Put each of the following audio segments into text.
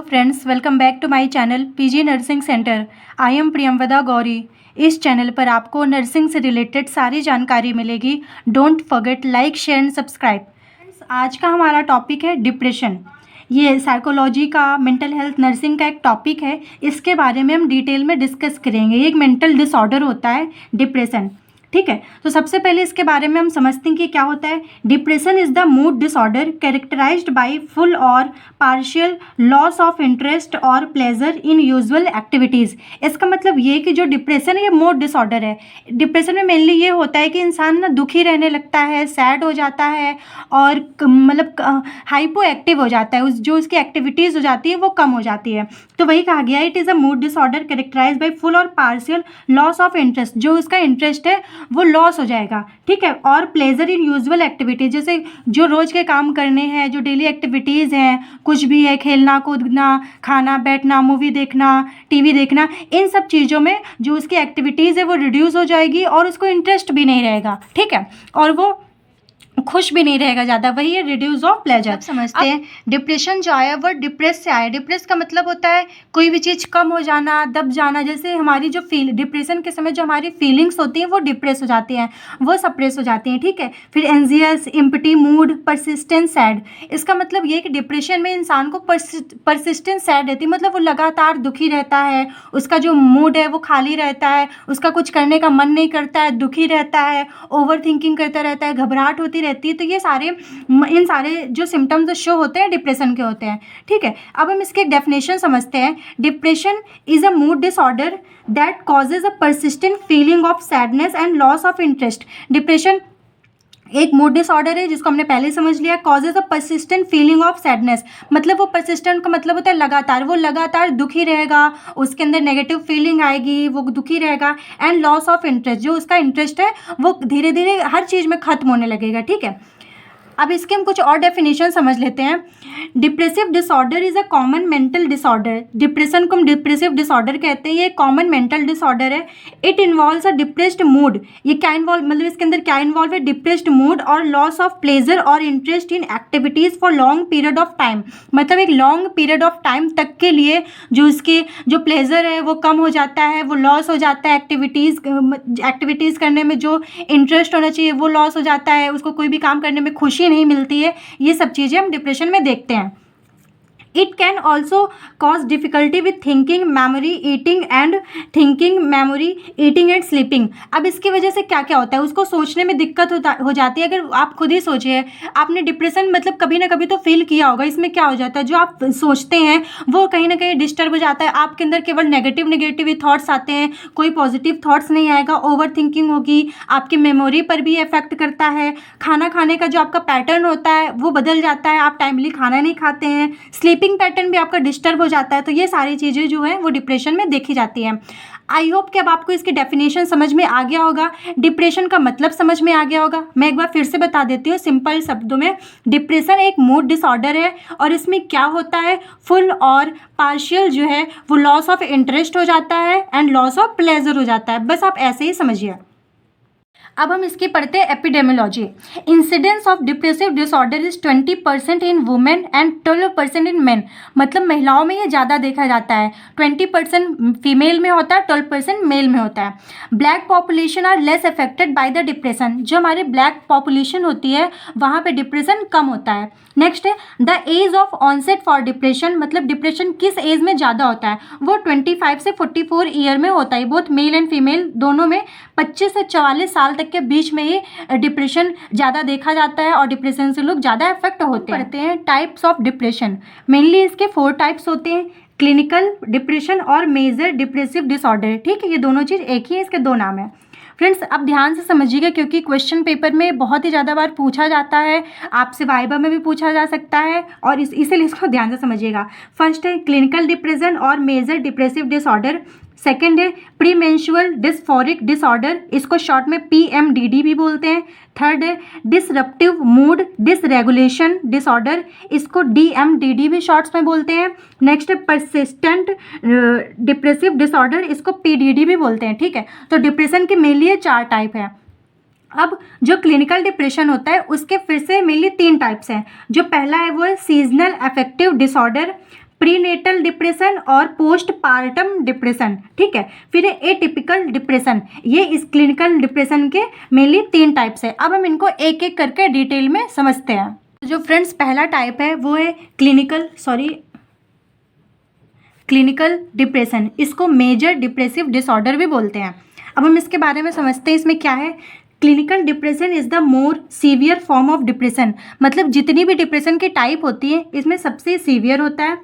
Hello friends, welcome back to my channel PG nursing centre. I am Priyamvada Gauri. इस channel पर आपको nursing से related सारी जानकारी मिलेगी। Don't forget like share and subscribe. Friends, आज का हमारा टॉपिक है डिप्रेशन। ये साइकोलॉजी का, मेंटल हेल्थ, नर्सिंग का एक टॉपिक है। इसके बारे में हम डिटेल में डिस्कस करेंगे। ये एक मेंटल डिसऑर्डर होता है डिप्रेशन, ठीक है। तो सबसे पहले इसके बारे में हम समझते हैं कि क्या होता है। Depression is the mood disorder characterised by full और पार्शियल लॉस ऑफ इंटरेस्ट और प्लेजर इन यूजुअल एक्टिविटीज़। इसका मतलब ये कि जो डिप्रेशन है ये मूड डिसऑर्डर है। डिप्रेशन में मेनली ये होता है कि इंसान ना दुखी रहने लगता है, सैड हो जाता है और मतलब हाइपो एक्टिव हो जाता है। जो उसकी एक्टिविटीज़ हो जाती है वो कम हो जाती है। तो वही कहा गया, it is a mood disorder characterise by full और पार्शियल लॉस ऑफ इंटरेस्ट। जो उसका इंटरेस्ट है वो लॉस हो जाएगा, ठीक है। और प्लेजर इन यूजुअल एक्टिविटीज, जैसे जो रोज के काम करने हैं, जो डेली एक्टिविटीज़ हैं, कुछ भी है, खेलना कूदना, खाना बैठना, मूवी देखना, टीवी देखना, इन सब चीज़ों में जो उसकी एक्टिविटीज़ है वो रिड्यूस हो जाएगी और उसको इंटरेस्ट भी नहीं रहेगा, ठीक है। और वो खुश भी नहीं रहेगा ज़्यादा। वही है रिड्यूस ऑफ प्लेजर। अब समझते हैं डिप्रेशन जो आया वो डिप्रेस से आया। डिप्रेस का मतलब होता है कोई भी चीज़ कम हो जाना, दब जाना। जैसे हमारी जो डिप्रेशन के समय जो हमारी फीलिंग्स होती हैं वो डिप्रेस हो जाती हैं, वो सप्रेस हो जाती हैं, ठीक है। फिर anxious, empty mood, persistent sad. इसका मतलब ये कि डिप्रेशन में इंसान को परसिस्टेंट सैड रहती है, मतलब वो लगातार दुखी रहता है, उसका जो मूड है वो खाली रहता है, उसका कुछ करने का मन नहीं करता है, दुखी रहता है, ओवर थिंकिंग करता रहता है, घबराहट होती रहती है। तो ये इन सारे जो सिम्टम्स शो होते हैं डिप्रेशन के होते हैं, ठीक है। अब हम इसके एक डेफिनेशन समझते हैं। Depression is a mood disorder that causes a persistent feeling of sadness and loss of interest. Depression एक मूड डिसऑर्डर है जिसको हमने पहले समझ लिया। Causes a persistent feeling of sadness, मतलब वो परसिस्टेंट का मतलब होता है लगातार, वो लगातार दुखी रहेगा, उसके अंदर नेगेटिव फीलिंग आएगी, वो दुखी रहेगा। एंड लॉस ऑफ इंटरेस्ट, जो उसका इंटरेस्ट है वो धीरे धीरे हर चीज़ में खत्म होने लगेगा, ठीक है। अब इसके हम कुछ और डेफिनेशन समझ लेते हैं। Depressive disorder is a common mental disorder. Depression को हम डिप्रेसिव डिसऑर्डर कहते हैं। ये कॉमन मेंटल डिसऑर्डर है। It involves a depressed mood. ये क्या इन्वॉल्व, मतलब इसके अंदर क्या इन्वॉल्व है? डिप्रेस्ड मूड और लॉस ऑफ प्लेजर और interest in activities for long period of time. मतलब एक लॉन्ग पीरियड ऑफ टाइम तक के लिए जो उसके जो प्लेजर है वो कम हो जाता है, वो लॉस हो जाता है। एक्टिविटीज़ करने में जो इंटरेस्ट होना चाहिए वो लॉस हो जाता है, उसको कोई भी काम करने में खुशी नहीं मिलती है। ये सब चीज़ें हम डिप्रेशन में देखते हैं। It can also cause difficulty with thinking, memory, eating and sleeping। अब इसकी वजह से क्या क्या होता है, उसको सोचने में दिक्कत हो जाती है। अगर आप खुद ही सोचिए, आपने डिप्रेशन मतलब कभी ना कभी तो फील किया होगा। इसमें क्या हो जाता है, जो आप सोचते हैं वो कहीं ना कहीं डिस्टर्ब हो जाता है। आपके अंदर केवल नेगेटिव ही थॉट्स आते हैं, कोई पॉजिटिव थॉट्स नहीं आएगा। ओवर थिंकिंग होगी, आपकी मेमोरी पर भी इफेक्ट करता है। खाना खाने का जो आपका पैटर्न होता है वो बदल जाता है, आप टाइमली खाना नहीं खाते हैं। स्लीपिंग पैटर्न भी आपका डिस्टर्ब हो जाता है। तो ये सारी चीज़ें जो है वो डिप्रेशन में देखी जाती हैं। आई होप कि अब आपको इसकी डेफिनेशन समझ में आ गया होगा, डिप्रेशन का मतलब समझ में आ गया होगा। मैं एक बार फिर से बता देती हूँ सिंपल शब्दों में। डिप्रेशन एक मूड डिसऑर्डर है और इसमें क्या होता है, फुल और पार्शियल जो है वो लॉस ऑफ इंटरेस्ट हो जाता है एंड लॉस ऑफ प्लेजर हो जाता है। बस आप ऐसे ही समझिए। अब हम इसकी पढ़ते हैं epidemiology. Incidence of depressive disorder is 20% in women and 12% in main. मतलब महिलाओं में ये ज़्यादा देखा जाता है। 20% फीमेल में होता है, 12% मेल में होता है। Black population are less affected by the depression. जो हमारी ब्लैक पॉपुलेशन होती है वहाँ पे डिप्रेशन कम होता है। नेक्स्ट है the age of onset for depression. मतलब डिप्रेशन किस एज में ज़्यादा होता है, वो 25 से 44 ईयर में होता है। बोथ मेल एंड फीमेल दोनों में 25 से 44 साल तक के बीच में ही डिप्रेशन ज़्यादा देखा जाता है और डिप्रेशन से लोग ज़्यादा अफेक्ट होते हैं। पढ़ते हैं टाइप्स ऑफ डिप्रेशन। मेनली इसके 4 टाइप्स होते हैं, क्लिनिकल डिप्रेशन और मेजर डिप्रेसिव डिसऑर्डर, ठीक है। ये दोनों चीज़ एक ही है, इसके 2 नाम है। फ्रेंड्स, अब ध्यान से समझिएगा क्योंकि क्वेश्चन पेपर में बहुत ही ज़्यादा बार पूछा जाता है, आपसे वाइवा में भी पूछा जा सकता है और इसीलिए इसको ध्यान से समझिएगा। फर्स्ट है क्लिनिकल डिप्रेशन और मेजर डिप्रेसिव डिसऑर्डर। सेकेंड है प्रीमेंस्ट्रुअल डिस्फोरिक डिसऑर्डर, इसको शॉर्ट में PMDD भी बोलते हैं। थर्ड है डिसरप्टिव मूड डिसरेगुलेशन डिसऑर्डर, इसको DMDD भी शॉर्ट्स में बोलते हैं। नेक्स्ट है परसिस्टेंट डिप्रेसिव डिसऑर्डर, इसको PDD भी बोलते हैं, ठीक है। तो डिप्रेशन के मेनली 4 टाइप है। अब जो क्लिनिकल डिप्रेशन होता है उसके फिर से मेनली 3 टाइप्स हैं। जो पहला है वो है seasonal affective disorder, prenatal depression और पोस्ट पार्टम डिप्रेशन, ठीक है। फिर एटिपिकल डिप्रेशन, ये इस क्लिनिकल डिप्रेशन के मेनली 3 टाइप्स है। अब हम इनको एक एक करके डिटेल में समझते हैं। जो फ्रेंड्स पहला टाइप है वो है क्लिनिकल डिप्रेशन, इसको मेजर डिप्रेसिव डिसऑर्डर भी बोलते हैं। अब हम इसके बारे में समझते हैं इसमें क्या है। Clinical depression is the more severe form of depression, मतलब जितनी भी डिप्रेशन की टाइप होती है इसमें सबसे सीवियर होता है।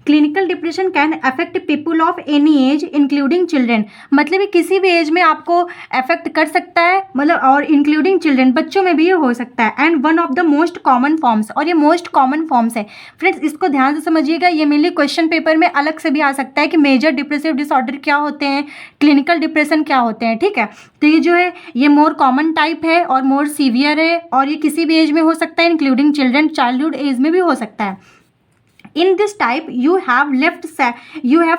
Clinical depression can affect people of any as including children, मतलब ये किसी भी एज में आपको अफेक्ट कर सकता है, मतलब और इंक्लूडिंग चिल्ड्रेन, बच्चों में भी ये हो सकता है। And one of the most common forms, और ये मोस्ट कॉमन फॉर्म्स है। फ्रेंड्स इसको ध्यान से समझिएगा, ये मेनली क्वेश्चन पेपर में अलग से भी आ सकता है कि मेजर डिप्रेसिव डिसऑर्डर क्या होते हैं, क्लिनिकल डिप्रेशन क्या होते हैं, ठीक है। तो ये जो है ये मोर कॉमन टाइप है और मोर सीवियर है, और ये किसी भी एज में हो सकता है इंक्लूडिंग चिल्ड्रेन, चाइल्डहुड एज में भी हो सकता है। In this type, you have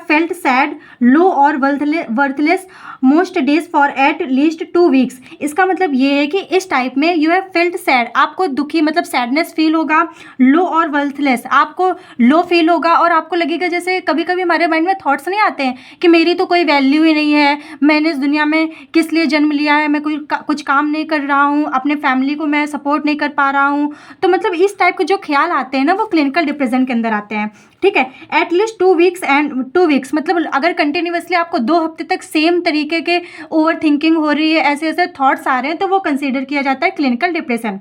felt sad, low और worthless most days for at least 2 weeks। इसका मतलब ये है कि इस टाइप में you have felt sad, आपको दुखी मतलब सैडनेस फील होगा, लो और वर्थलेस, आपको लो फील होगा, और आपको लगेगा जैसे कभी कभी हमारे माइंड में थॉट्स नहीं आते हैं कि मेरी तो कोई वैल्यू ही नहीं है, मैंने इस दुनिया में किस लिए जन्म लिया है, मैं कुछ काम नहीं कर रहा हूँ, अपने फैमिली को मैं सपोर्ट नहीं कर पा रहा हूँ। तो मतलब इस टाइप के जो ख्याल आते हैं ना वो क्लिनिकल डिप्रेशन के अंदर आते हैं, ठीक है। एटलीस्ट 2 वीक्स मतलब अगर कंटिन्यूसली आपको 2 हफ्ते तक सेम तरीके के ओवर थिंकिंग हो रही है, ऐसे ऐसे थॉट्स आ रहे हैं, तो वो कंसीडर किया जाता है clinical depression.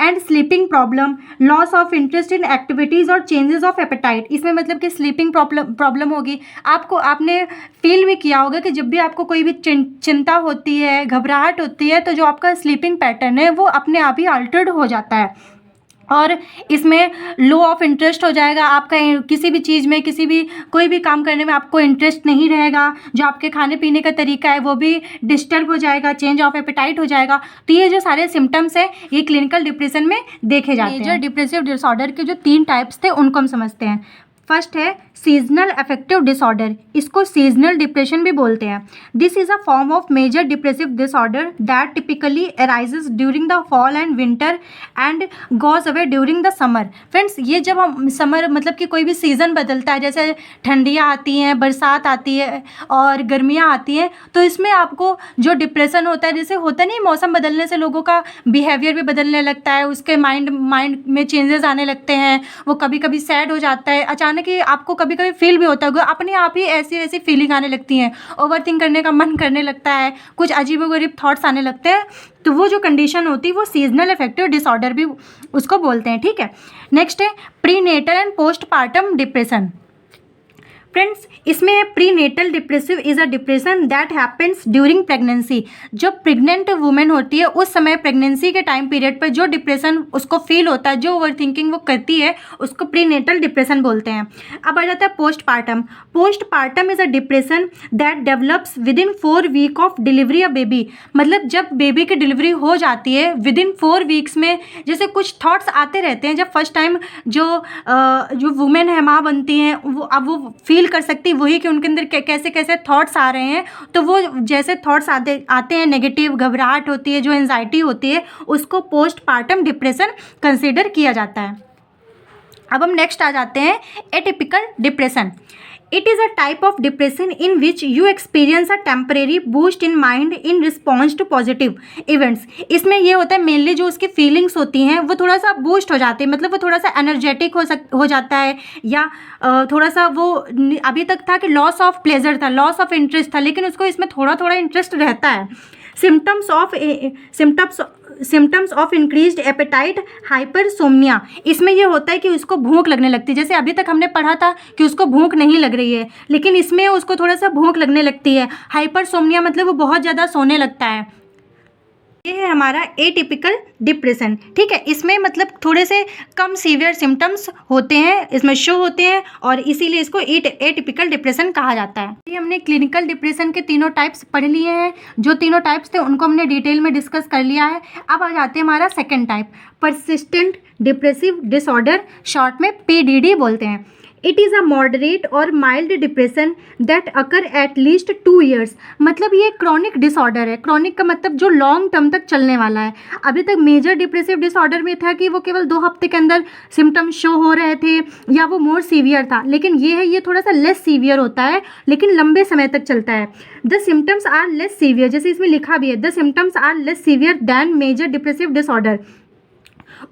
And sleeping problem, loss of interest in activities और चेंजेस ऑफ एपेटाइट, इसमें मतलब कि स्लीपिंग प्रॉब्लम होगी। आपने फील भी किया होगा कि जब भी आपको कोई भी चिंता होती है, घबराहट होती है, तो जो आपका स्लीपिंग पैटर्न है वो अपने आप ही अल्टर्ड हो जाता है, और इसमें लो ऑफ इंटरेस्ट हो जाएगा, आपका किसी भी चीज़ में कोई भी काम करने में आपको इंटरेस्ट नहीं रहेगा, जो आपके खाने पीने का तरीका है वो भी डिस्टर्ब हो जाएगा, चेंज ऑफ एपेटाइट हो जाएगा। तो ये जो सारे सिम्टम्स हैं ये क्लिनिकल डिप्रेशन में देखे जाते हैं। मेजर डिप्रेसिव डिसऑर्डर के जो 3 टाइप्स थे उनको हम समझते हैं। फर्स्ट है सीजनल अफेक्टिव डिसऑर्डर, इसको सीजनल डिप्रेशन भी बोलते हैं। This is a form of major depressive disorder that typically arises during the fall and winter and goes away during the summer. Friends ये जब हम समर मतलब कि कोई भी सीज़न बदलता है, जैसे ठंडियाँ आती हैं, बरसात आती है और गर्मियाँ आती हैं, तो इसमें आपको जो डिप्रेशन होता है, जैसे होता नहीं मौसम बदलने से लोगों का बिहेवियर भी बदलने लगता है, उसके माइंड में चेंजेस आने लगते हैं, वो कभी कभी सैड हो जाता है, अचानक ही आपको कभी कभी फील भी होता होगा, अपने आप ही ऐसी ऐसी फीलिंग आने लगती हैं, ओवरथिंक करने का मन करने लगता है, कुछ अजीबोगरीब थॉट्स आने लगते हैं। तो वो जो कंडीशन होती है वो सीजनल अफेक्टिव डिसऑर्डर भी उसको बोलते हैं, ठीक है। नेक्स्ट है prenatal and postpartum depression. Friends इसमें prenatal depressive is a depression that happens during pregnancy. जो प्रेग्नेंट वुमेन होती है उस समय प्रेगनेंसी के टाइम पीरियड पर जो डिप्रेशन उसको फील होता है, जो ओवर थिंकिंग वो करती है, उसको प्रीनेटल डिप्रेशन बोलते हैं। अब आ जाता है postpartum. Postpartum is a depression that develops within 4 week of delivery a baby, मतलब जब बेबी की डिलीवरी हो जाती है विद इन 4 वीक्स में जैसे कुछ थॉट्स आते रहते हैं। जब फर्स्ट टाइम जो वुमेन है माँ बनती हैं वो फील कर सकती वही कि उनके अंदर कैसे कैसे थॉट्स आ रहे हैं, तो वो जैसे थॉट्स आते हैं, नेगेटिव घबराहट होती है, जो एंजाइटी होती है, उसको पोस्टपार्टम डिप्रेशन कंसीडर किया जाता है। अब हम नेक्स्ट आ जाते हैं atypical depression. It is a type of depression in which you experience a temporary boost in mind in response to positive events. इसमें ये होता है मेनली जो उसकी फीलिंग्स होती हैं वो थोड़ा सा बूस्ट हो जाती है, मतलब वो थोड़ा सा एनर्जेटिक हो जाता है, या थोड़ा सा वो अभी तक था कि लॉस ऑफ प्लेजर था, लॉस ऑफ इंटरेस्ट था, लेकिन उसको इसमें थोड़ा थोड़ा इंटरेस्ट रहता है। Symptoms of increased apatite hypersomnia, इसमें ये होता है कि उसको भूख लगने लगती है। जैसे अभी तक हमने पढ़ा था कि उसको भूख नहीं लग रही है, लेकिन इसमें उसको थोड़ा सा भूख लगने लगती है। हाइपरसोम्निया मतलब वो बहुत ज़्यादा सोने लगता है। ये है हमारा एटिपिकल डिप्रेशन, ठीक है। इसमें मतलब थोड़े से कम सीवियर सिम्टम्स होते हैं, इसमें शो होते हैं, और इसीलिए इसको एटिपिकल डिप्रेशन कहा जाता है। ये हमने क्लिनिकल डिप्रेशन के तीनों टाइप्स पढ़ लिए हैं, जो तीनों टाइप्स थे उनको हमने डिटेल में डिस्कस कर लिया है। अब आ जाते हैं हमारा second type, persistent depressive disorder, short में PDD बोलते हैं। इट इज़ अ मॉडरेट और mild depression that occur at least 2 years. मतलब ये क्रॉनिक डिसऑर्डर है। क्रॉनिक का मतलब जो लॉन्ग टर्म तक चलने वाला है। अभी तक मेजर डिप्रेसिव डिसऑर्डर में था कि वो केवल 2 हफ्ते के अंदर सिम्टम्स शो हो रहे थे या वो मोर सीवियर था, लेकिन ये है, ये थोड़ा सा लेस सीवियर होता है लेकिन लंबे समय तक चलता है। The symptoms are less severe, जैसे इसमें लिखा भी है, the symptoms are less severe than major depressive disorder.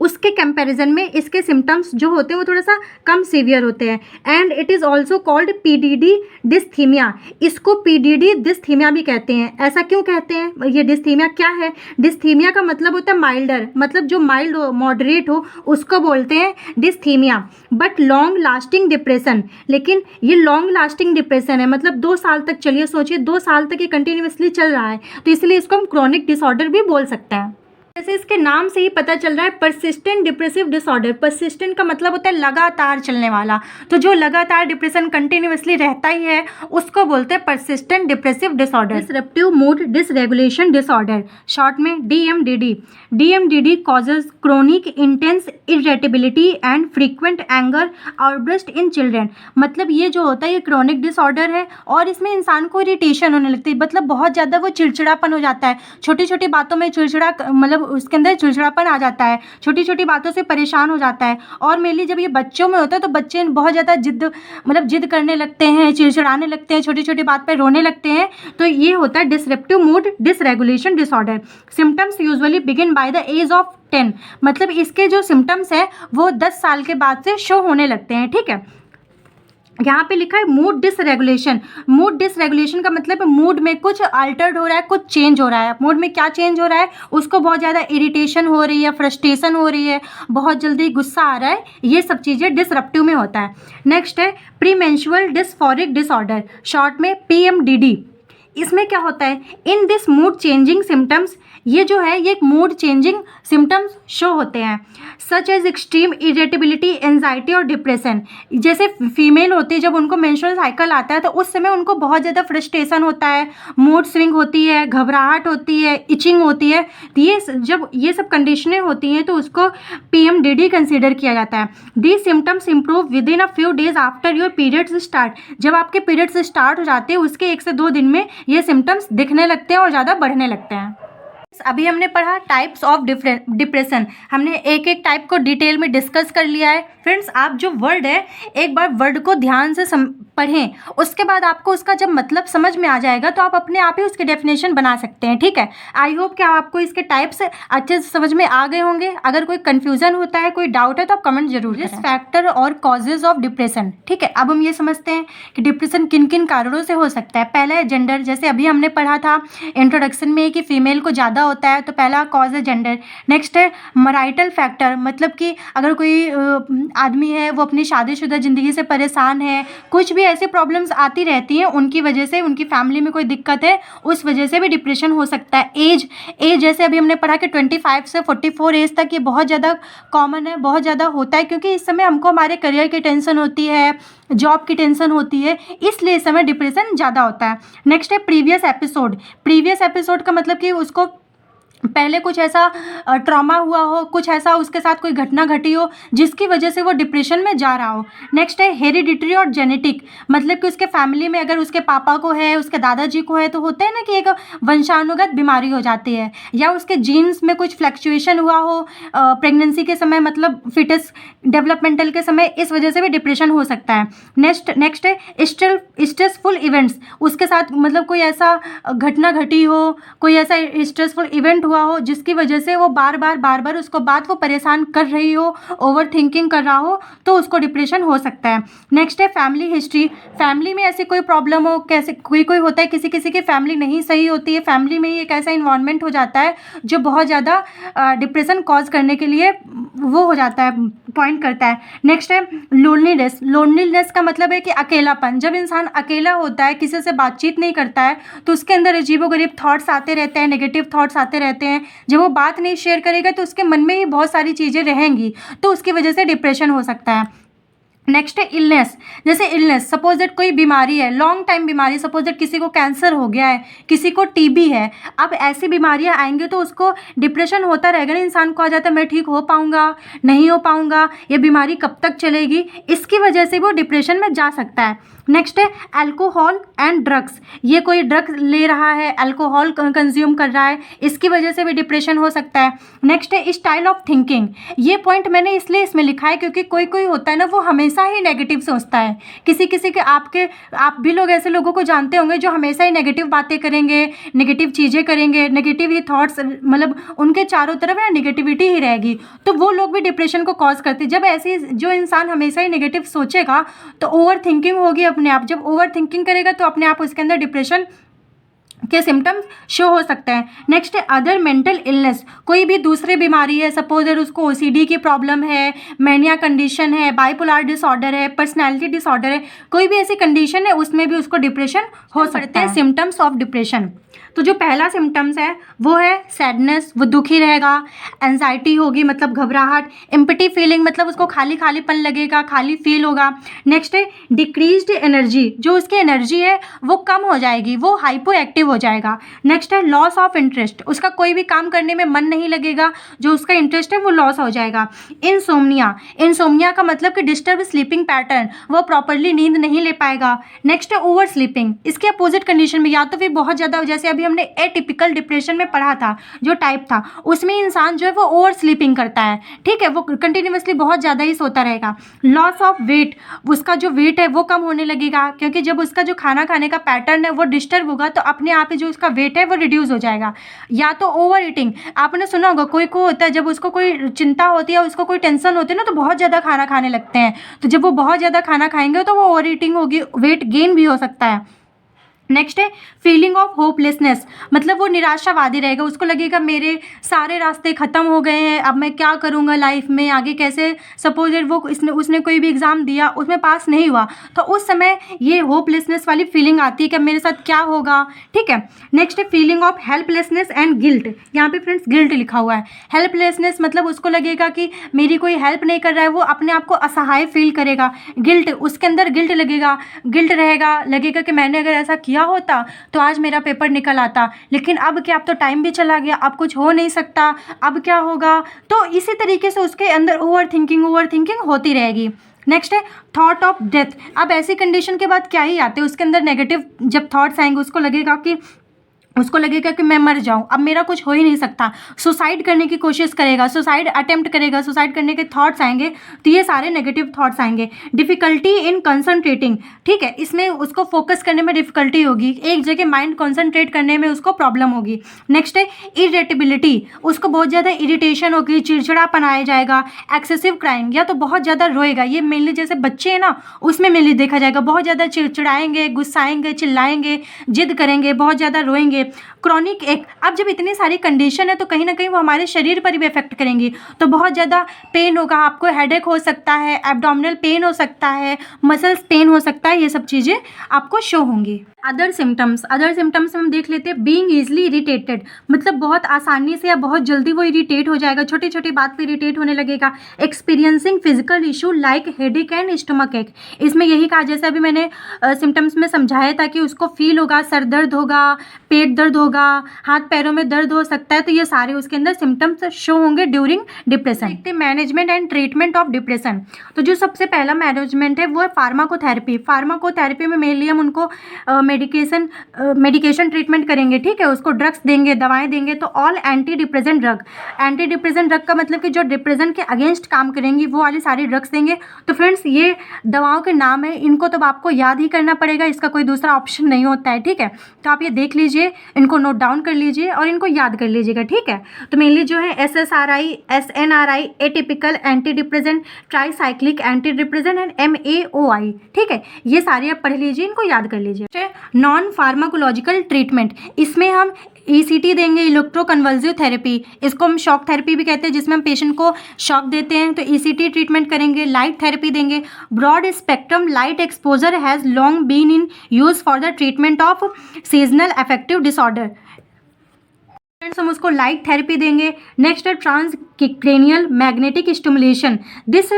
उसके कंपैरिजन में इसके सिम्टम्स जो होते हैं वो थोड़ा सा कम सीवियर होते हैं। And it is also called PDD dysthymia. इसको पीडीडी डिस्थीमिया भी कहते हैं। ऐसा क्यों कहते हैं? ये डिस्थीमिया क्या है? डिस्थीमिया का मतलब होता है माइल्डर, मतलब जो माइल्ड हो, मॉडरेट हो, उसको बोलते हैं dysthymia. But long lasting depression, लेकिन ये लॉन्ग लास्टिंग डिप्रेशन है, मतलब 2 साल तक चलिए, सोचिए 2 साल तक ये कंटिन्यूसली चल रहा है, तो इसलिए इसको हम क्रॉनिक डिसऑर्डर भी बोल सकते हैं। जैसे इसके नाम से ही पता चल रहा है, परसिस्टेंट डिप्रेसिव डिसऑर्डर। परसिस्टेंट का मतलब होता है लगातार चलने वाला, तो जो लगातार डिप्रेशन कंटिन्यूसली रहता ही है उसको बोलते हैं persistent depressive disorder. Disruptive mood dysregulation disorder, short में DMDD. DMDD causes chronic intense irritability and frequent anger outburst in children. मतलब ये जो होता है ये क्रोनिक डिसऑर्डर है और इसमें इंसान को इरिटेशन होने लगती है, मतलब बहुत ज़्यादा वो चिड़चिड़ापन हो जाता है, छोटी छोटी बातों में चिड़चिड़ा, मतलब उसके अंदर चिड़चिड़ापन आ जाता है, छोटी छोटी बातों से परेशान हो जाता है। और मेनली जब ये बच्चों में होता है तो बच्चे बहुत ज़्यादा जिद करने लगते हैं, चिड़चिड़ाने लगते हैं, छोटी छोटी बात पे रोने लगते हैं। तो ये होता है disruptive mood dysregulation disorder. Symptoms usually begin by the age of 10। मतलब इसके जो सिम्टम्स है वो 10 साल के बाद से शो होने लगते हैं। ठीक है, यहाँ पे लिखा है मूड डिसरेगुलेशन। मूड डिसरेगुलेशन का मतलब है मूड में कुछ अल्टर्ड हो रहा है, कुछ चेंज हो रहा है। मूड में क्या चेंज हो रहा है? उसको बहुत ज़्यादा इरिटेशन हो रही है, फ्रस्ट्रेशन हो रही है, बहुत जल्दी गुस्सा आ रहा है, ये सब चीज़ें डिसरप्टिव में होता है। नेक्स्ट है प्रीमेंस्ट्रुअल डिस्फोरिक डिसऑर्डर, शॉर्ट में पीएमडीडी। इसमें क्या होता है? In this mood changing symptoms, ये जो है ये एक मूड चेंजिंग सिम्टम्स शो होते हैं, such as extreme irritability, anxiety और डिप्रेशन। जैसे फीमेल होती है, जब उनको मेंस्ट्रुअल साइकिल आता है तो उस समय उनको बहुत ज़्यादा फ्रस्ट्रेशन होता है, मूड स्विंग होती है, घबराहट होती है, इचिंग होती है। तो ये जब ये सब कंडीशनें होती हैं तो उसको पीएमडीडी कंसीडर किया जाता है। These symptoms improve with in a few days after your periods start. जब आपके पीरियड्स स्टार्ट हो जाते हैं उसके 1 से 2 दिन में ये सिम्टम्स दिखने लगते हैं और ज़्यादा बढ़ने लगते हैं। अभी हमने पढ़ा टाइप्स ऑफ डिप्रेशन, हमने एक एक टाइप को डिटेल में डिस्कस कर लिया है। फ्रेंड्स, आप जो वर्ड है एक बार वर्ड को ध्यान से पढ़ें, उसके बाद आपको उसका जब मतलब समझ में आ जाएगा तो आप अपने आप ही उसकी डेफिनेशन बना सकते हैं। ठीक है, आई होप कि आपको इसके टाइप्स अच्छे से समझ में आ गए होंगे। अगर कोई कन्फ्यूजन होता है, कोई डाउट है तो आप कमेंट जरूर करें। फैक्टर और कॉजेज ऑफ डिप्रेशन। ठीक है, अब हम ये समझते हैं कि डिप्रेशन किन किन कारणों से हो सकता है। पहला है जेंडर, जैसे अभी हमने पढ़ा था इंट्रोडक्शन में कि फीमेल को ज़्यादा होता है, तो पहला कॉज है जेंडर। नेक्स्ट है मैरिटल फैक्टर, मतलब कि अगर कोई आदमी है वो अपनी शादीशुदा ज़िंदगी से परेशान है, कुछ भी ऐसी प्रॉब्लम्स आती रहती हैं उनकी वजह से, उनकी फैमिली में कोई दिक्कत है उस वजह से भी डिप्रेशन हो सकता है। एज जैसे अभी हमने पढ़ा कि 25 से 44 एज तक ये बहुत ज़्यादा कॉमन है, बहुत ज़्यादा होता है, क्योंकि इस समय हमको हमारे करियर की टेंशन होती है, जॉब की टेंशन होती है, इसलिए इस समय डिप्रेशन ज़्यादा होता है। नेक्स्ट है प्रीवियस एपिसोड। प्रीवियस एपिसोड का मतलब कि उसको पहले कुछ ऐसा ट्रॉमा हुआ हो, कुछ ऐसा उसके साथ कोई घटना घटी हो जिसकी वजह से वो डिप्रेशन में जा रहा हो। नेक्स्ट है हेरिडिटरी और जेनेटिक, मतलब कि उसके फैमिली में अगर उसके पापा को है, उसके दादाजी को है, तो होता है ना कि एक वंशानुगत बीमारी हो जाती है, या उसके जीन्स में कुछ फ्लक्चुएशन हुआ हो प्रेगनेंसी के समय, मतलब फिटस डेवलपमेंटल के समय, इस वजह से भी डिप्रेशन हो सकता है। नेक्स्ट है स्ट्रेसफुल इवेंट्स, उसके साथ मतलब कोई ऐसा घटना घटी हो, कोई ऐसा स्ट्रेसफुल इवेंट हुआ हो जिसकी वजह से वो बार बार उसको बात को परेशान कर रही हो, ओवर थिंकिंग कर रहा हो, तो उसको डिप्रेशन हो सकता है। नेक्स्ट है फैमिली हिस्ट्री, फैमिली में ऐसी कोई प्रॉब्लम हो, कैसे कोई होता है, किसी की फैमिली नहीं सही होती है, फैमिली में ही एक ऐसा इन्वायरमेंट हो जाता है जो बहुत ज़्यादा डिप्रेशन कॉज करने के लिए वो हो जाता है, पॉइंट करता है। नेक्स्ट है लोनलीनेस। लोनलीनेस का मतलब है कि अकेलापन, जब इंसान अकेला होता है, किसी से बातचीत नहीं करता है, तो उसके अंदर अजीबोगरीब थॉट्स आते रहते हैं, नेगेटिव थॉट्स आते रहते हैं। जब वो बात नहीं शेयर करेगा तो उसके मन में ही बहुत सारी चीज़ें रहेंगी, तो उसकी वजह से डिप्रेशन हो सकता है। नेक्स्ट है इलनेस। जैसे इलनेस, सपोज दैट कोई बीमारी है, लॉन्ग टाइम बीमारी, सपोज दैट किसी को कैंसर हो गया है, किसी को टीबी है। अब ऐसी बीमारियां आएंगी तो उसको डिप्रेशन होता रहेगा ना, इंसान को आ जाता है मैं ठीक हो पाऊंगा, नहीं हो पाऊंगा, ये बीमारी कब तक चलेगी, इसकी वजह से वो डिप्रेशन में जा सकता है। नेक्स्ट है अल्कोहल एंड ड्रग्स। ये कोई ड्रग्स ले रहा है, अल्कोहल कंज्यूम कर रहा है, इसकी वजह से भी डिप्रेशन हो सकता है। नेक्स्ट है स्टाइल ऑफ थिंकिंग। ये पॉइंट मैंने इसलिए इसमें लिखा है क्योंकि कोई कोई होता है ना, वो हमेशा ही नेगेटिव सोचता है। किसी किसी के आप भी लोग ऐसे लोगों को जानते होंगे जो हमेशा ही नेगेटिव बातें करेंगे, नेगेटिव चीज़ें करेंगे, नेगेटिव ही थॉट्स, मतलब उनके चारों तरफ ना नेगेटिविटी ही रहेगी, तो वो लोग भी डिप्रेशन को कॉज करते हैं। जब ऐसी जो इंसान हमेशा ही नेगेटिव सोचेगा तो ओवर थिंकिंग होगी अपने आप, जब ओवर थिंकिंग करेगा तो अपने आप उसके अंदर डिप्रेशन के सिम्टम्स शो हो सकते हैं। नेक्स्ट है अदर मेंटल इलनेस। कोई भी दूसरी बीमारी है, सपोज अगर उसको ओसीडी की प्रॉब्लम है, मैनिया कंडीशन है, बाइपोलर डिसऑर्डर है, पर्सनैलिटी डिसऑर्डर है, कोई भी ऐसी कंडीशन है उसमें भी उसको डिप्रेशन हो सकता है। सिम्टम्स ऑफ डिप्रेशन, तो जो पहला सिम्टम्स है वो है सैडनेस, वो दुखी रहेगा, एंजाइटी होगी मतलब घबराहट, एम्पटी फीलिंग मतलब उसको खाली खालीपन लगेगा, खाली फील होगा। नेक्स्ट है डिक्रीज्ड एनर्जी, जो उसकी एनर्जी है वो कम हो जाएगी, वो हाइपो एक्टिव हो जाएगा। नेक्स्ट है लॉस ऑफ इंटरेस्ट, उसका कोई भी काम करने में मन नहीं लगेगा, जो उसका इंटरेस्ट है वो लॉस हो जाएगा। इंसोम्निया, इंसोम्निया का मतलब कि डिस्टर्ब स्लीपिंग पैटर्न, वो प्रॉपरली नींद नहीं ले पाएगा। नेक्स्ट है ओवर स्लीपिंग, इसके अपोजिट कंडीशन में या तो फिर बहुत ज़्यादा, जैसे अभी हमने एटिपिकल डिप्रेशन में पढ़ा था जो टाइप था, उसमें इंसान जो है वो ओवर स्लीपिंग करता है, ठीक है, वो कंटिन्यूसली बहुत ज़्यादा ही सोता रहेगा। लॉस ऑफ वेट, उसका जो वेट है वो कम होने लगेगा, क्योंकि जब उसका जो खाना खाने का पैटर्न है वो डिस्टर्ब होगा तो अपने आप ही जो उसका वेट है वो रिड्यूस हो जाएगा। या तो ओवर ईटिंग, आपने सुना होगा कोई को होता है जब उसको कोई चिंता होती है, उसको कोई टेंशन होती है ना, तो बहुत ज़्यादा खाना खाने लगते हैं, तो जब वो बहुत ज़्यादा खाना खाएंगे तो वो ओवर ईटिंग होगी, वेट गेन भी हो सकता है। नेक्स्ट है फीलिंग ऑफ होपलेसनेस, मतलब वो निराशावादी रहेगा, उसको लगेगा मेरे सारे रास्ते ख़त्म हो गए हैं, अब मैं क्या करूँगा लाइफ में आगे कैसे, सपोज वो उसने कोई भी एग्ज़ाम दिया उसमें पास नहीं हुआ, तो उस समय ये होपलेसनेस वाली फीलिंग आती है कि मेरे साथ क्या होगा, ठीक है। नेक्स्ट है feeling of helplessness and guilt, यहाँ पे फ्रेंड्स गिल्ट लिखा हुआ है। हेल्पलेसनेस मतलब उसको लगेगा कि मेरी कोई हेल्प नहीं कर रहा है, वो अपने आप को असहाय फील करेगा। गिल्ट, उसके अंदर गिल्ट लगेगा, गिल्ट रहेगा, लगेगा कि मैंने अगर ऐसा किया होता तो आज मेरा पेपर निकल आता, लेकिन अब क्या, अब तो टाइम भी चला गया, अब कुछ हो नहीं सकता, अब क्या होगा, तो इसी तरीके से उसके अंदर ओवर थिंकिंग होती रहेगी। नेक्स्ट है थॉट ऑफ डेथ, अब ऐसी कंडीशन के बाद क्या ही आते हैं, उसके अंदर नेगेटिव जब थॉट्स आएंगे उसको लगेगा कि मैं मर जाऊं, अब मेरा कुछ हो ही नहीं सकता, सुसाइड करने की कोशिश करेगा, सुसाइड अटेम्प्ट करेगा, सुसाइड करने के थॉट्स आएंगे, तो ये सारे नेगेटिव थॉट्स आएंगे। डिफ़िकल्टी इन कंसंट्रेटिंग, ठीक है, इसमें उसको फोकस करने में डिफ़िकल्टी होगी, एक जगह माइंड कंसंट्रेट करने में उसको प्रॉब्लम होगी। नेक्स्ट है इरिटेबिलिटी, उसको बहुत ज़्यादा इरिटेशन होगी, चिड़चिड़ापन आया जाएगा। एक्सेसिव क्राइंग, या तो बहुत ज़्यादा रोएगा, ये मेनली जैसे बच्चे हैं ना उसमें मेनली देखा जाएगा, बहुत ज़्यादा चिड़चिड़ाएंगे, गुस्साएंगे, चिल्लाएंगे, जिद करेंगे, बहुत ज़्यादा रोएंगे। क्रॉनिक एक, अब जब इतनी सारी कंडीशन है तो कहीं ना कहीं वो हमारे शरीर पर भी इफेक्ट करेंगी, तो बहुत ज़्यादा पेन होगा, आपको हेडेक हो सकता है, एब्डोमिनल पेन हो सकता है, मसल्स पेन हो सकता है, ये सब चीज़ें आपको शो होंगी। अदर सिम्टम्स हम देख लेते हैं। बीइंग ईजिली इरिटेटेड, मतलब बहुत आसानी से या बहुत जल्दी वो इरिटेट हो जाएगा, छोटी छोटी बात पे इरिटेट होने लगेगा। Experiencing physical issue like headache and stomach एक, इसमें यही कहा, जैसे अभी मैंने सिम्टम्स में समझाया था कि उसको फील होगा, सर दर्द होगा, पेट दर्द होगा, हाथ पैरों में दर्द हो सकता है, तो ये सारे उसके अंदर सिम्टम्स शो होंगे during depression. Management and treatment of depression, तो जो सबसे पहला मैनेजमेंट है वो है फार्माकोथेरेपी। फार्माकोथेरेपी में मेनली हम उनको मेडिकेशन ट्रीटमेंट करेंगे, ठीक है, उसको ड्रग्स देंगे, दवाएं देंगे। तो ऑल एंटी डिप्रेसेंट ड्रग का मतलब कि जो डिप्रेशन के अगेंस्ट काम करेंगी वो वाली सारी ड्रग्स देंगे। तो फ्रेंड्स ये दवाओं के नाम है, इनको तो आपको याद ही करना पड़ेगा, इसका कोई दूसरा ऑप्शन नहीं होता है, ठीक है। तो आप ये देख लीजिए, इनको नोट डाउन कर लीजिए और इनको याद कर लीजिएगा, ठीक है। तो मेनली जो है SSRI, SNRI, atypical anti depressant, tricyclic anti depressant and MAOI, ठीक है, ये सारे आप पढ़ लीजिए, इनको याद कर लीजिए। नॉन फार्माकोलॉजिकल ट्रीटमेंट, इसमें हम ECT देंगे, इलेक्ट्रोकन्वल्सिव थेरेपी, इसको हम शॉक थेरेपी भी कहते हैं, जिसमें हम पेशेंट को शॉक देते हैं, तो ECT ट्रीटमेंट करेंगे। लाइट थेरेपी देंगे। Broad spectrum light exposure has long been in use for the treatment of seasonal affective disorder. Friends हम उसको लाइट थेरेपी देंगे। नेक्स्ट है transcranial magnetic stimulation. This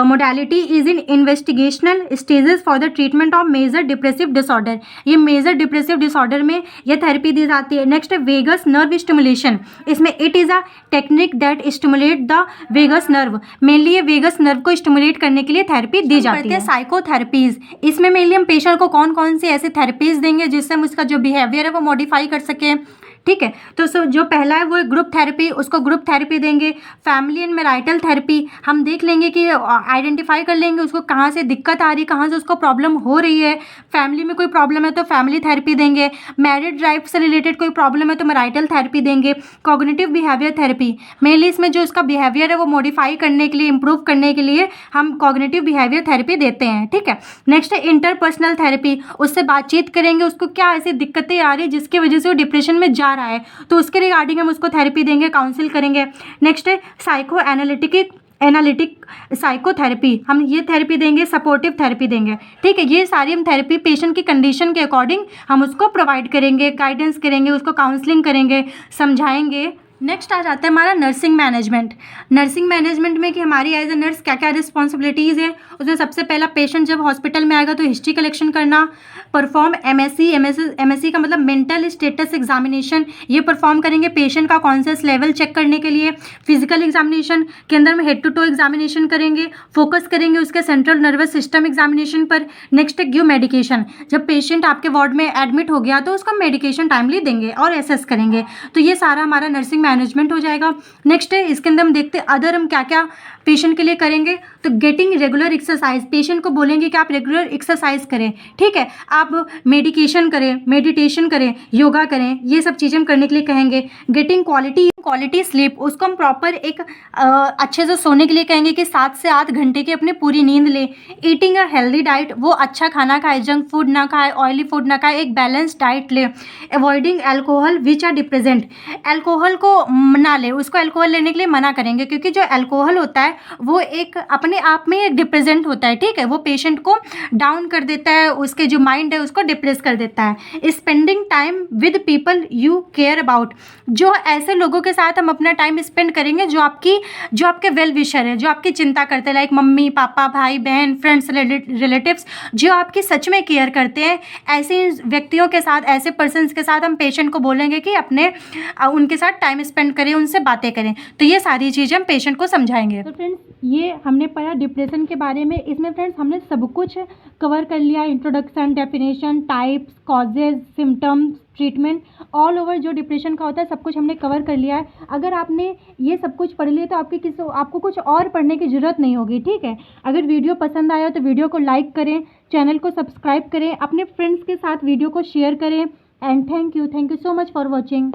modality is in investigational stages for the treatment of major depressive disorder. ये major depressive disorder में यह therapy दी जाती है। नेक्स्ट है वेगस नर्व स्टिमुलेशन। इसमें it is a technique that stimulate the vagus nerve. Mainly ये vagus nerve को स्टिमुलेट करने के लिए थेरेपी दी जाती है। साइकोथेरेपीज, इसमें मेनली हम पेशेंट को कौन कौन सी ऐसे थेरेपीज देंगे जिससे हम उसका जो बिहेवियर है वो मॉडिफाई कर सकें। ठीक है, तो जो पहला है वो है ग्रुप थेरेपी, उसको ग्रुप थेरेपी देंगे। फैमिली एंड मैरिटल थेरेपी, हम देख लेंगे कि आइडेंटिफाई कर लेंगे उसको कहाँ से दिक्कत आ रही, कहाँ से उसको प्रॉब्लम हो रही है। फैमिली में कोई प्रॉब्लम है तो फैमिली थेरेपी देंगे। मैरिड लाइफ से रिलेटेड कोई प्रॉब्लम है तो मैरिटल थेरेपी देंगे। कॉग्निटिव बिहेवियर थेरेपी, मेनली इसमें जो उसका बिहेवियर है वो मॉडिफाई करने के लिए, इंप्रूव करने के लिए हम कॉग्निटिव बिहेवियर थेरेपी देते हैं। ठीक है, नेक्स्ट है इंटरपर्सनल थेरेपी, उससे बातचीत करेंगे, उसको क्या ऐसी दिक्कतें आ रही है जिसकी वजह से वो डिप्रेशन में जा रहा है, तो उसके रिगार्डिंग हम उसको थेरेपी देंगे, काउंसिल करेंगे। नेक्स्ट है साइको एनालिटिक साइकोथेरेपी, हम ये थेरेपी देंगे, सपोर्टिव थेरेपी देंगे। ठीक है, ये सारी हम थेरेपी पेशेंट की कंडीशन के अकॉर्डिंग हम उसको प्रोवाइड करेंगे, गाइडेंस करेंगे, उसको काउंसलिंग करेंगे, समझाएंगे। नेक्स्ट आ जाता है हमारा नर्सिंग मैनेजमेंट। नर्सिंग मैनेजमेंट में कि हमारी एज ए नर्स क्या क्या रिस्पॉन्सिबिलिटीज़ है। उसमें सबसे पहला पेशेंट जब हॉस्पिटल में आएगा तो हिस्ट्री कलेक्शन करना, परफॉर्म एमएससी का मतलब मेंटल स्टेटस एग्जामिनेशन, ये परफॉर्म करेंगे पेशेंट का कॉन्शियस लेवल चेक करने के लिए। फिजिकल एग्जामिनेशन के अंदर में हेड टू टो एग्जामिनेशन करेंगे, फोकस करेंगे उसके सेंट्रल नर्वस सिस्टम एग्जामिनेशन पर। नेक्स्ट है गिव मेडिकेशन, जब पेशेंट आपके वार्ड में एडमिट हो गया तो उसका मेडिकेशन टाइमली देंगे और एसेस करेंगे। तो ये सारा हमारा नर्सिंग मैनेजमेंट हो जाएगा। नेक्स्ट है इसके अंदर हम देखते हैं अदर हम क्या क्या पेशेंट के लिए करेंगे। तो गेटिंग रेगुलर एक्सरसाइज, पेशेंट को बोलेंगे कि आप रेगुलर एक्सरसाइज करें। ठीक है, आप मेडिकेशन करें, मेडिटेशन करें, योगा करें, ये सब चीज़ें हम करने के लिए कहेंगे। गेटिंग क्वालिटी स्लीप, उसको हम प्रॉपर एक अच्छे से सोने के लिए कहेंगे कि 7 से 8 घंटे की अपनी पूरी नींद ले। ईटिंग अ हेल्दी डाइट, वो अच्छा खाना खाए, जंक फूड ना खाए, ऑयली फूड ना खाए, एक बैलेंस डाइट ले। Avoiding alcohol which are depressant, alcohol को ना ले, उसको एल्कोहल लेने के लिए मना करेंगे क्योंकि जो एल्कोहल होता है वो एक अपने आप में एक डिप्रेजेंट होता है। ठीक है, वो पेशेंट को डाउन कर देता है, उसके जो माइंड है उसको डिप्रेस कर देता है। Spending time with people you care about, जो ऐसे लोगों के साथ हम अपना टाइम स्पेंड करेंगे जो आपके वेल विशर है, जो आपकी चिंता करते हैं, लाइक मम्मी पापा भाई बहन फ्रेंड्स रिलेटिव्स, जो आपकी सच में केयर करते हैं, ऐसे व्यक्तियों के साथ, ऐसे पर्सन्स के साथ हम पेशेंट को बोलेंगे कि उनके साथ टाइम स्पेंड करें, उनसे बातें करें। तो ये सारी चीज़ें हम पेशेंट को समझाएंगे। तो फ्रेंड्स ये हमने पढ़ा डिप्रेशन के बारे में। इसमें फ्रेंड्स हमने सब कुछ कवर कर लिया, introduction, definition, types, causes, symptoms, treatment, all over जो डिप्रेशन का होता है सब कुछ हमने कवर कर लिया है। अगर आपने ये सब कुछ पढ़ लिया तो आपको कुछ और पढ़ने की ज़रूरत नहीं होगी। ठीक है, अगर वीडियो पसंद आया तो वीडियो को लाइक करें, चैनल को सब्सक्राइब करें, अपने फ्रेंड्स के साथ वीडियो को शेयर करें। And thank you so much for watching.